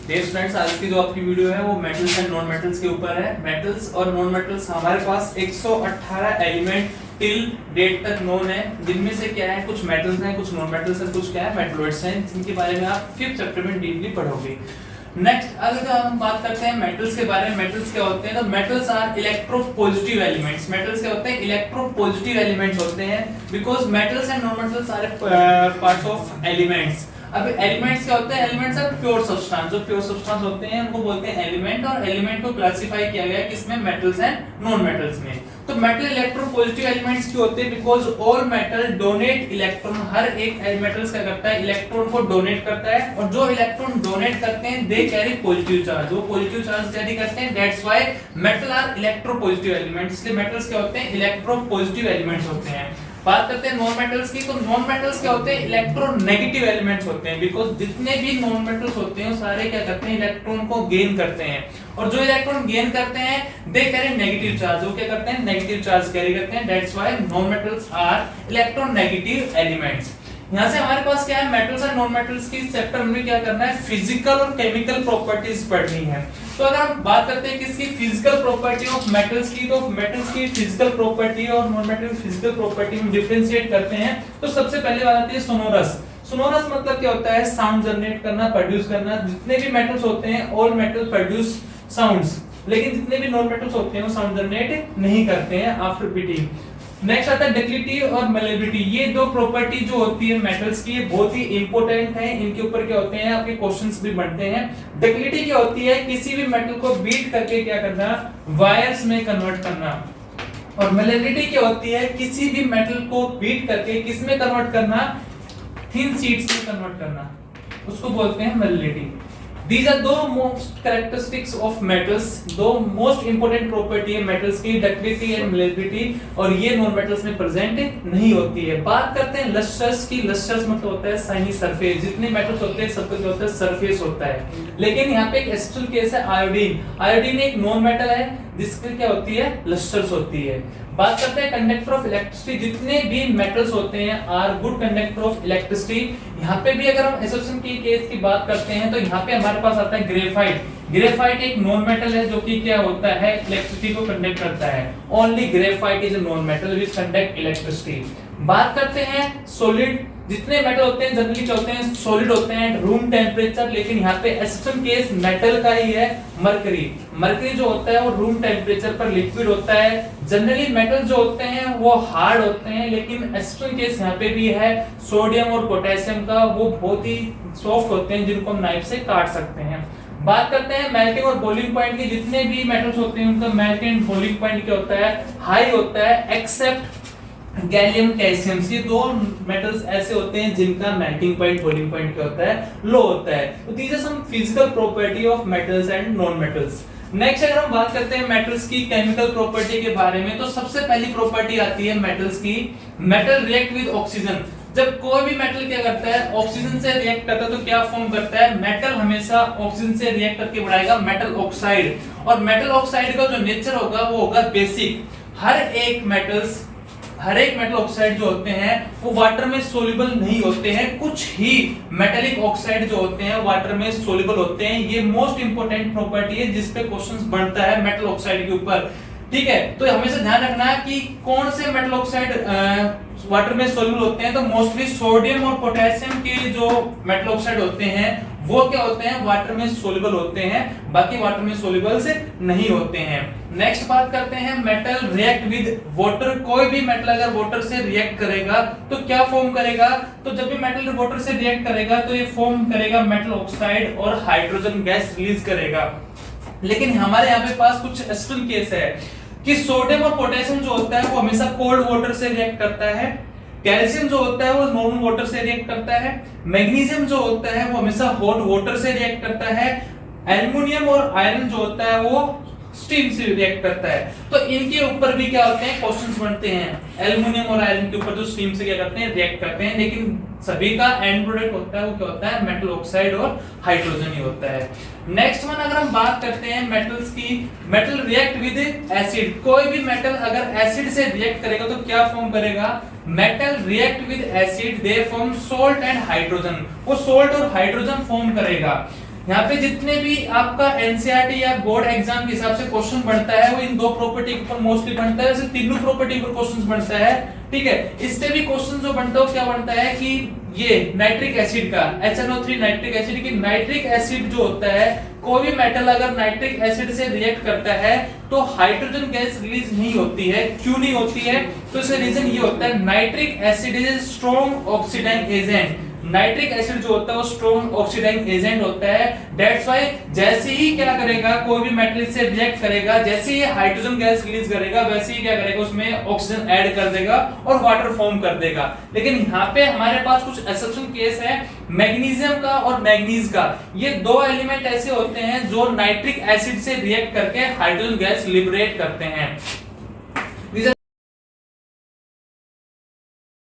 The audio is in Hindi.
स्टूडेंट्स, आज की जो आपकी वीडियो है वो मेटल्स एंड नॉन मेटल्स के ऊपर है। मेटल्स और नॉन मेटल्स हमारे पास 118 एलिमेंट टिल डेट तक नोन है, जिनमें से क्या है कुछ मेटल्स हैं, कुछ नॉन मेटल्स हैं, कुछ क्या है मेटलॉइड्स हैं, जिनके बारे में आप 5th चैप्टर में डीपली पढ़ोगे। नेक्स्ट अगर हम बात करते हैं मेटल्स के बारे में, मेटल्स क्या होते हैं, तो metals are electropositive elements. Metals क्या होते हैं, इलेक्ट्रोपॉजिटिव एलिमेंट्स होते हैं, because metals and non metals are parts of elements. अब एलिमेंट्स क्या होते हैं, एलिमेंट्स आर प्योर सब्सटेंस। जो प्योर सब्सटेंस होते हैं उनको बोलते हैं एलिमेंट, और एलिमेंट को क्लासिफाई किया गया है किसमें, मेटल्स एंड नॉन मेटल्स में। तो मेटल इलेक्ट्रोपॉजिटिव एलिमेंट्स क्यों होते हैं, because all metal donate electron. हर एक मेटल्स क्या करता है, इलेक्ट्रॉन को डोनेट करता है, और जो इलेक्ट्रॉन डोनेट करते हैं दे कैरी पॉजिटिव चार्ज। वो पॉजिटिव चार्ज कैरी करते हैं, that's why metal are electropositive elements. इसलिए मेटल्स क्या होते हैं, इलेक्ट्रोपॉजिटिव एलिमेंट्स होते हैं। बात करते हैं नॉन मेटल्स की, तो नॉन मेटल्स क्या होते हैं, इलेक्ट्रोनेगेटिव एलिमेंट्स होते हैं, बिकॉज जितने भी नॉन मेटल्स होते हैं वो सारे क्या करते हैं, इलेक्ट्रॉन को गेन करते हैं, और जो इलेक्ट्रॉन गेन करते हैं दे कैरी नेगेटिव चार्ज। वो क्या करते हैं, नेगेटिव चार्ज कैरी करते हैं, that's why non metals are electronegative elements. यहाँ से हमारे पास क्या है, मेटल्स और नॉन मेटल्स की चैप्टर में क्या करना है, फिजिकल और केमिकल प्रॉपर्टीज पढ़नी है। तो अगर हम बात करते हैं किसकी, फिजिकल प्रॉपर्टी ऑफ मेटल्स की, तो मेटल्स की फिजिकल प्रॉपर्टी और नॉन मेटल फिजिकल प्रॉपर्टी में डिफरेंशिएट करते हैं। तो सबसे पहले बात आती है सोनोरस। सोनोरस मतलब क्या होता है, साउंड जनरेट करना, प्रोड्यूस करना। जितने भी मेटल्स होते हैं ऑल मेटल प्रोड्यूस साउंड्स, लेकिन जितने भी नॉन मेटल्स होते हैं वो साउंड जनरेट नहीं करते हैं आफ्टर बीटिंग। नेक्स्ट आता है डक्टिलिटी और मेलेबिलिटी। ये दो प्रॉपर्टी जो होती है मेटल्स की, ये बहुत ही इंपॉर्टेंट है। इनके ऊपर क्या होते हैं आपके क्वेश्चंस भी बनते हैं। डक्टिलिटी क्या होती है, किसी भी मेटल को बीट करके क्या करना, वायर्स में कन्वर्ट करना। और मेलेबिलिटी क्या होती है, किसी भी मेटल को बीट करके किस में कन्वर्ट करना, थिन शीट्स में कन्वर्ट करना, उसको बोलते हैं मेलेबिलिटी। These are दो most characteristics of metals, दो most important property है metals की, ductility and malleability, और ये non metals में present नहीं होती है। बात करते हैं lustrous की। lustrous मतलब होता है shiny surface। जितने metals होते हैं सबका क्या होता है, surface होता है। लेकिन यहाँ पे एक एक्सेप्शनल केस है आयोडीन। आयोडीन एक नॉन मेटल है जिसकी क्या होती है, lustrous होती है। बात करते हैं कंडक्टर ऑफ इलेक्ट्रिसिटी। जितने भी मेटल्स होते हैं are good conductor of electricity. यहाँ पे भी अगर हम एसोसिएशन की केस की बात करते हैं तो यहाँ पे हमारे पास आता है ग्रेफाइट। ग्रेफाइट एक नॉन मेटल है जो कि क्या होता है, इलेक्ट्रिसिटी को कंडक्ट करता है। Only graphite is a non metal which conduct electricity. बात करते हैं सॉलिड। जितने मेटल होते हैं जनरली क्या होते हैं, सॉलिड होते हैं रूम टेम्परेचर, लेकिन यहाँ पे एक्सेप्शन केस मेटल का ही है, मरकरी। मरकरी जो होता है वो रूम टेम्परेचर पर लिक्विड होता है। जनरली मेटल जो होते हैं वो हार्ड होते हैं, लेकिन एक्सेप्शन केस यहाँ पे भी है सोडियम और पोटेशियम का, वो बहुत ही सॉफ्ट होते हैं जिनको हम नाइफ से काट सकते हैं। बात करते हैं मेल्टिंग और बॉइलिंग पॉइंट की। जितने भी मेटल्स होते हैं उनका मेल्टिंग एंड बॉइलिंग पॉइंट क्या होता है, हाई होता है, एक्सेप्ट गैलियम कैल्शियम। ये दो मेटल्स ऐसे होते हैं जिनका मेल्टिंग पॉइंट बॉइलिंग पॉइंट क्या होता है, लो होता है। तो these are some physical property of metals and non metals. Next अगर हम बात करते हैं मेटल्स की केमिकल प्रॉपर्टी के बारे में, तो सबसे पहली प्रॉपर्टी आती है मेटल्स की, मेटल रिएक्ट विद ऑक्सीजन। जब कोई भी मेटल क्या करता है, ऑक्सीजन से रिएक्ट करता है, तो क्या फॉर्म करता है, मेटल हमेशा ऑक्सीजन से रिएक्ट करके बनाएगा मेटल ऑक्साइड। और मेटल ऑक्साइड का जो नेचर होगा वो होगा बेसिक। हर एक मेटल ऑक्साइड जो होते हैं वो वाटर में सोल्यूबल नहीं होते हैं। कुछ ही मेटेलिक ऑक्साइड जो होते हैं वाटर में सोल्यूबल होते हैं। ये मोस्ट इंपोर्टेंट प्रॉपर्टी है जिस पे क्वेश्चंस बनता है मेटल ऑक्साइड के ऊपर, ठीक है। तो हमेशा ध्यान रखना है कि कौन से मेटल ऑक्साइड वाटर में सोल्यूबल होते हैं। तो मोस्टली सोडियम और पोटेशियम के जो मेटल ऑक्साइड होते हैं वो क्या होते हैं, वाटर में सोल्यूबल होते हैं, बाकी वाटर में सोल्यूबल से नहीं होते हैं। नेक्स्ट बात करते हैं मेटल रिएक्ट विद वाटर। कोई भी मेटल अगर वाटर से रिएक्ट करेगा तो क्या फॉर्म करेगा, तो जब भी मेटल वाटर से रिएक्ट करेगा तो ये फॉर्म करेगा मेटल ऑक्साइड और हाइड्रोजन गैस रिलीज करेगा। लेकिन हमारे यहाँ पे पास कुछ एक्सेप्शन केस है कि सोडियम और पोटेशियम जो होता है वो हमेशा कोल्ड वाटर से रिएक्ट करता है। कैल्शियम जो होता है वो नॉर्मल वाटर से रिएक्ट करता है। मैग्नीशियम जो होता है वो हमेशा हॉट वाटर से रिएक्ट करता है। एल्युमिनियम और आयरन जो होता है वो स्टीम से रिएक्ट करता है। तो इनके ऊपर भी क्या होते हैं, क्वेश्चंस बनते हैं। एल्युमिनियम और आयरन के ऊपर जो स्टीम से क्या करते हैं, रिएक्ट करते हैं, लेकिन सभी का एंड प्रोडक्ट होता है वो क्या होता है, मेटल ऑक्साइड और हाइड्रोजन ही होता है। नेक्स्ट वन अगर हम बात करते हैं मेटल्स की, मेटल रिएक्ट विद एसिड। कोई भी मेटल अगर एसिड से रिएक्ट करेगा तो क्या फॉर्म करेगा, metal react with acid they form salt and hydrogen. वो सोल्ट और हाइड्रोजन फॉर्म करेगा। यहाँ पे जितने भी आपका एनसीईआरटी या बोर्ड एग्जाम के हिसाब से क्वेश्चन बनता है वो इन दो प्रॉपर्टी के ऊपर मोस्टली बनता है, वैसे तीनों प्रॉपर्टी पर क्वेश्चन बनता है, ठीक है। इससे भी क्वेश्चन जो बनता है क्या बनता है कि ये नाइट्रिक एसिड का HNO3 नाइट्रिक एसिड की नाइट्रिक एसिड जो होता है, कोई भी मेटल अगर नाइट्रिक एसिड से रिएक्ट करता है तो हाइड्रोजन गैस रिलीज नहीं होती है। क्यों नहीं होती है? तो इसका रीजन ये होता है nitric acid is strong oxidising agent. Nitric acid जो होता है वो स्ट्रॉन्ग ऑक्सीडाइजिंग एजेंट होता है, दैट्स व्हाई जैसे ही क्या करेगा कोई भी मेटल से रिएक्ट करेगा, जैसे ही हाइड्रोजन गैस रिलीज करेगा वैसे ही क्या करेगा उसमें ऑक्सीजन ऐड कर देगा और वाटर फॉर्म कर देगा। लेकिन यहाँ पे हमारे पास कुछ एक्सेप्शन केस है मैग्नीशियम का और मैंगनीज का। ये दो एलिमेंट ऐसे होते हैं जो नाइट्रिक एसिड से रिएक्ट करके हाइड्रोजन गैस लिबरेट करते हैं।